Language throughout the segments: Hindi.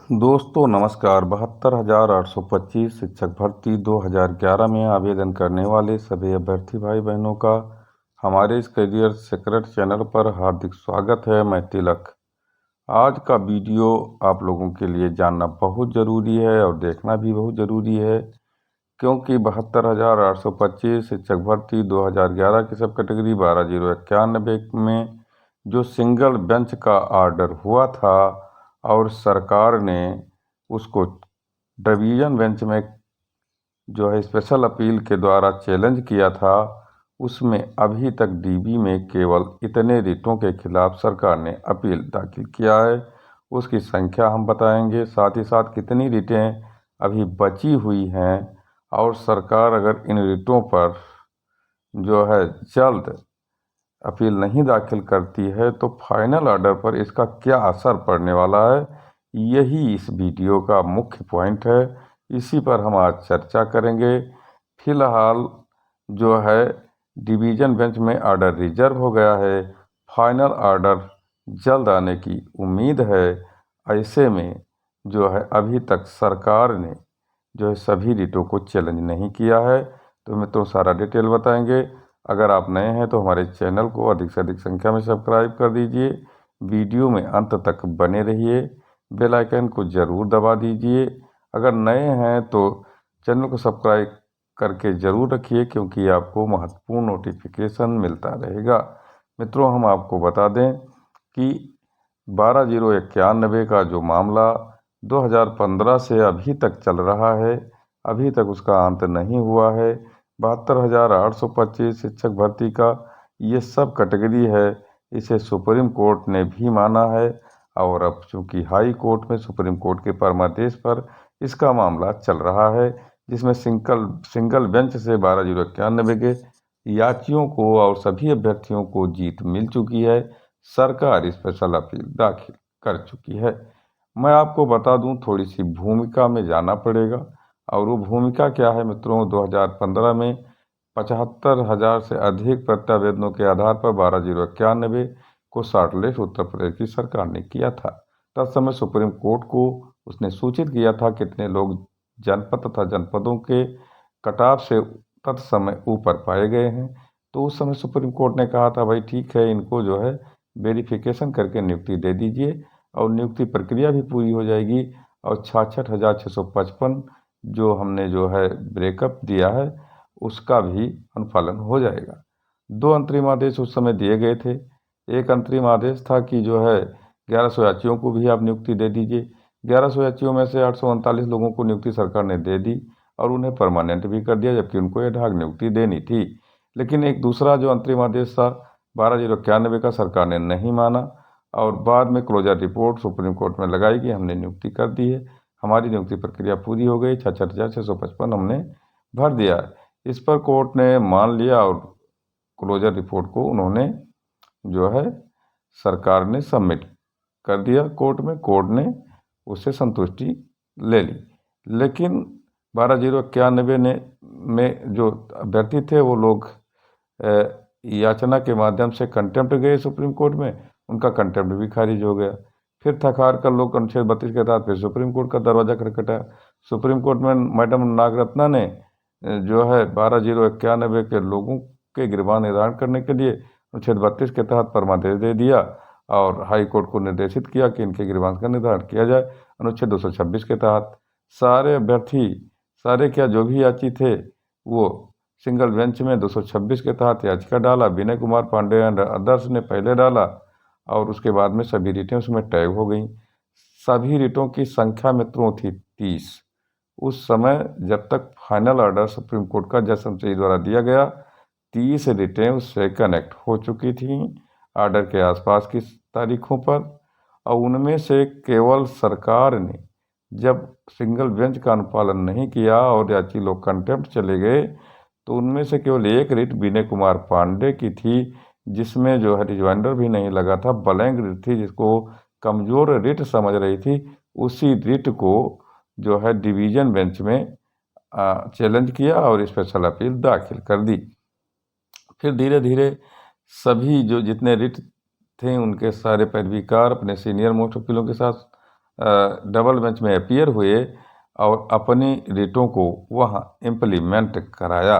दोस्तों नमस्कार। 72,825 शिक्षक भर्ती 2011 में आवेदन करने वाले सभी अभ्यर्थी भाई बहनों का हमारे इस करियर सीक्रेट चैनल पर हार्दिक स्वागत है। मैं तिलक। आज का वीडियो आप लोगों के लिए जानना बहुत ज़रूरी है और देखना भी बहुत ज़रूरी है, क्योंकि 72,825 शिक्षक भर्ती 2011 की सब कैटेगरी 12,091 में जो सिंगल बेंच का ऑर्डर हुआ था और सरकार ने उसको डिवीज़न बेंच में जो है स्पेशल अपील के द्वारा चैलेंज किया था, उसमें अभी तक डीबी में केवल इतने रिटों के खिलाफ सरकार ने अपील दाखिल किया है। उसकी संख्या हम बताएंगे, साथ ही साथ कितनी रिटें अभी बची हुई हैं, और सरकार अगर इन रिटों पर जो है जल्द अपील नहीं दाखिल करती है तो फाइनल ऑर्डर पर इसका क्या असर पड़ने वाला है, यही इस वीडियो का मुख्य पॉइंट है। इसी पर हम आज चर्चा करेंगे। फिलहाल जो है डिवीज़न बेंच में ऑर्डर रिजर्व हो गया है, फाइनल ऑर्डर जल्द आने की उम्मीद है। ऐसे में जो है अभी तक सरकार ने जो है सभी रिटों को चैलेंज नहीं किया है। तो मित्रों सारा डिटेल बताएंगे। अगर आप नए हैं तो हमारे चैनल को अधिक से अधिक संख्या में सब्सक्राइब कर दीजिए, वीडियो में अंत तक बने रहिए, बेल आइकन को ज़रूर दबा दीजिए। अगर नए हैं तो चैनल को सब्सक्राइब करके ज़रूर रखिए, क्योंकि आपको महत्वपूर्ण नोटिफिकेशन मिलता रहेगा। मित्रों हम आपको बता दें कि 12,091 का जो मामला 2015 से अभी तक चल रहा है, अभी तक उसका अंत नहीं हुआ है। 72,825 शिक्षक भर्ती का ये सब कैटेगरी है, इसे सुप्रीम कोर्ट ने भी माना है, और अब चूँकि हाई कोर्ट में सुप्रीम कोर्ट के परमादेश पर इसका मामला चल रहा है, जिसमें सिंगल बेंच से 12,091 के याचियों को और सभी अभ्यर्थियों को जीत मिल चुकी है। सरकार स्पेशल अपील दाखिल कर चुकी है। मैं आपको बता दूं, थोड़ी सी भूमिका में जाना पड़ेगा, और वो भूमिका क्या है मित्रों। 2015 में 75,000 से अधिक प्रत्यावेदनों के आधार पर 12,091 को शॉर्टलिस्ट उत्तर प्रदेश की सरकार ने किया था। तत्समय सुप्रीम कोर्ट को उसने सूचित किया था कितने लोग जनपद तथा जनपदों के कटाव से तत्समय ऊपर पाए गए हैं। तो उस समय सुप्रीम कोर्ट ने कहा था भाई ठीक है, इनको जो है वेरिफिकेशन करके नियुक्ति दे दीजिए, और नियुक्ति प्रक्रिया भी पूरी हो जाएगी, और 66,655 जो हमने जो है ब्रेकअप दिया है उसका भी अनुपालन हो जाएगा। 2 अंतरिम आदेश उस समय दिए गए थे। एक अंतरिम आदेश था कि जो है 1100 याचियों को भी आप नियुक्ति दे दीजिए। 1100 याचियों में से 839 लोगों को नियुक्ति सरकार ने दे दी और उन्हें परमानेंट भी कर दिया, जबकि उनको एडहॉक नियुक्ति देनी थी। लेकिन एक दूसरा जो अंतरिम आदेश था 12,091 का सरकार ने नहीं माना, और बाद में क्लोजर रिपोर्ट सुप्रीम कोर्ट में लगाई कि हमने नियुक्ति कर दी है, हमारी नियुक्ति प्रक्रिया पूरी हो गई, 66,655 हमने भर दिया है। इस पर कोर्ट ने मान लिया और क्लोजर रिपोर्ट को उन्होंने जो है सरकार ने सबमिट कर दिया कोर्ट में। कोर्ट ने उससे संतुष्टि ले ली। लेकिन 12,091 ने में जो अभ्यर्थी थे वो लोग याचना के माध्यम से कंटेम्प्ट गए सुप्रीम कोर्ट में, उनका कंटेम्प्ट भी खारिज हो गया। फिर थकार कर लोग अनुच्छेद 32 के तहत फिर सुप्रीम कोर्ट का दरवाजा खटखटाया। सुप्रीम कोर्ट में मैडम नागरत्ना ने जो है 12,091 के लोगों के गिरबान निर्धारण करने के लिए अनुच्छेद 32 के तहत परमादेश दे दिया, और हाई कोर्ट को निर्देशित किया कि इनके गिरबान का निर्धारण किया जाए। अनुच्छेद 226 के तहत सारे अभ्यर्थी, सारे क्या जो भी याची थे, वो सिंगल बेंच में 226 के तहत याचिका डाला। विनय कुमार पांडे एंड अदर्स ने पहले डाला, और उसके बाद में सभी रिटें उसमें टैग हो गई। सभी रिटों की संख्या मित्रों थी 30। उस समय जब तक फाइनल ऑर्डर सुप्रीम कोर्ट का जज शमसेरी द्वारा दिया गया, 30 रिटें उससे कनेक्ट हो चुकी थीं ऑर्डर के आसपास की तारीखों पर, और उनमें से केवल सरकार ने जब सिंगल बेंच का अनुपालन नहीं किया और याची लोग कंटेम्प्ट चले गए, तो उनमें से केवल एक रिट विनय कुमार पांडे की थी, जिसमें जो है रिजॉइंडर भी नहीं लगा था, ब्लैंक रिट थी, जिसको कमज़ोर रिट समझ रही थी। उसी रिट को जो है डिवीज़न बेंच में चैलेंज किया और स्पेशल अपील दाखिल कर दी। फिर धीरे धीरे सभी जो जितने रिट थे उनके सारे पैरवीकार अपने सीनियर मोस्ट वकीलों के साथ डबल बेंच में अपीयर हुए और अपनी रिटों को वहाँ इम्प्लीमेंट कराया।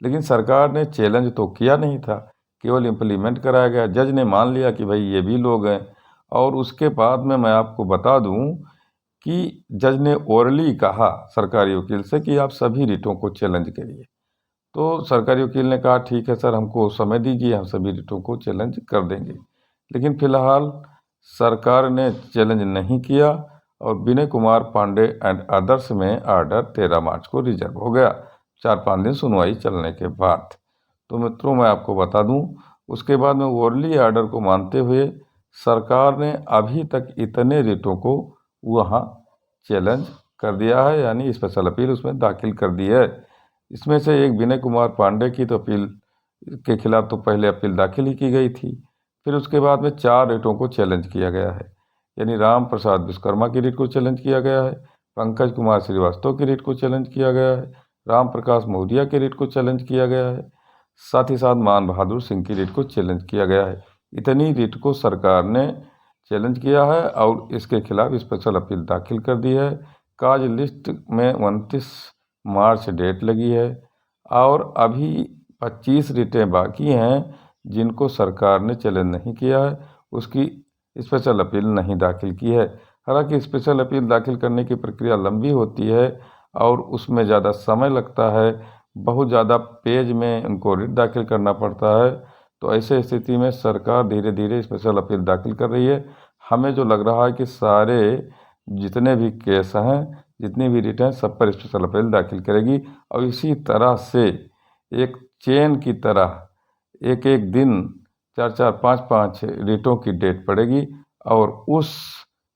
लेकिन सरकार ने चैलेंज तो किया नहीं था, केवल इम्प्लीमेंट कराया गया। जज ने मान लिया कि भाई ये भी लोग हैं। और उसके बाद में मैं आपको बता दूं कि जज ने ओरली कहा सरकारी वकील से कि आप सभी रिटों को चैलेंज करिए। तो सरकारी वकील ने कहा ठीक है सर, हमको समय दीजिए, हम सभी रिटों को चैलेंज कर देंगे। लेकिन फिलहाल सरकार ने चैलेंज नहीं किया और विनय कुमार पांडे एंड अदर्स में ऑर्डर 13 मार्च को रिजर्व हो गया, 4-5 दिन सुनवाई चलने के बाद। तो मित्रों मैं आपको बता दूं, उसके बाद में ओरली ऑर्डर को मानते हुए सरकार ने अभी तक इतने रिटों को वहाँ चैलेंज कर दिया है, यानी स्पेशल अपील उसमें दाखिल कर दी है। इसमें से एक विनय कुमार पांडे की तो अपील के खिलाफ तो पहले अपील दाखिल ही की गई थी। फिर उसके बाद में 4 रिटों को चैलेंज किया गया है, यानी राम प्रसाद विश्वकर्मा की रिट को चैलेंज किया गया है, पंकज कुमार श्रीवास्तव की रिट को चैलेंज किया गया है, राम प्रकाश मौर्य की रिट को चैलेंज किया गया है, साथ ही साथ मान बहादुर सिंह की रिट को चैलेंज किया गया है। इतनी रिट को सरकार ने चैलेंज किया है और इसके खिलाफ स्पेशल अपील दाखिल कर दी है। काज लिस्ट में 29 मार्च डेट लगी है और अभी 25 रिटें बाकी हैं जिनको सरकार ने चैलेंज नहीं किया है, उसकी स्पेशल अपील नहीं दाखिल की है। हालांकि स्पेशल अपील दाखिल करने की प्रक्रिया लंबी होती है और उसमें ज़्यादा समय लगता है, बहुत ज़्यादा पेज में उनको रिट दाखिल करना पड़ता है। तो ऐसे स्थिति में सरकार धीरे धीरे स्पेशल अपील दाखिल कर रही है। हमें जो लग रहा है कि सारे जितने भी केस हैं, जितनी भी रिट हैं, सब पर स्पेशल अपील दाखिल करेगी और इसी तरह से एक चेन की तरह एक एक दिन 4-4, 5-5 रिटों की डेट पड़ेगी और उस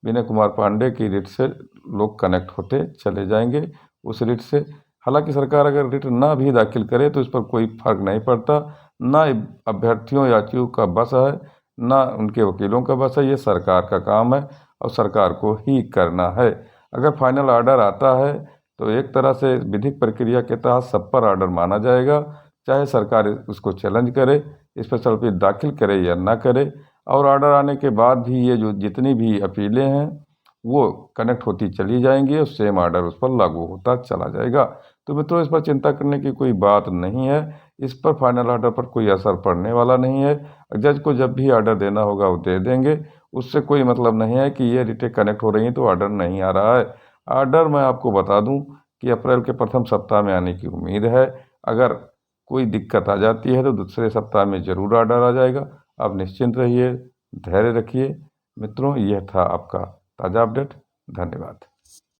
विनय कुमार पांडे की रिट से लोग कनेक्ट होते चले जाएंगे उस रिट से। हालांकि सरकार अगर रिट ना भी दाखिल करे तो इस पर कोई फर्क नहीं पड़ता, ना अभ्यर्थियों याचियों का बस है, ना उनके वकीलों का बस है। ये सरकार का काम है और सरकार को ही करना है। अगर फाइनल ऑर्डर आता है तो एक तरह से विधिक प्रक्रिया के तहत सब पर ऑर्डर माना जाएगा, चाहे सरकार उसको चैलेंज करे, स्पेशल अपील दाखिल करे या ना करे। और ऑर्डर आने के बाद भी ये जो जितनी भी अपीलें हैं वो कनेक्ट होती चली जाएंगी और सेम ऑर्डर उस पर लागू होता चला जाएगा। तो मित्रों इस पर चिंता करने की कोई बात नहीं है, इस पर फाइनल ऑर्डर पर कोई असर पड़ने वाला नहीं है। जज को जब भी ऑर्डर देना होगा वो दे देंगे, उससे कोई मतलब नहीं है कि ये रिटें कनेक्ट हो रही हैं तो ऑर्डर नहीं आ रहा है। ऑर्डर मैं आपको बता दूं कि अप्रैल के प्रथम सप्ताह में आने की उम्मीद है। अगर कोई दिक्कत आ जाती है तो दूसरे सप्ताह में ज़रूर ऑर्डर आ जाएगा। आप निश्चिंत रहिए, धैर्य रखिए। मित्रों यह था आपका ताज़ा अपडेट। धन्यवाद।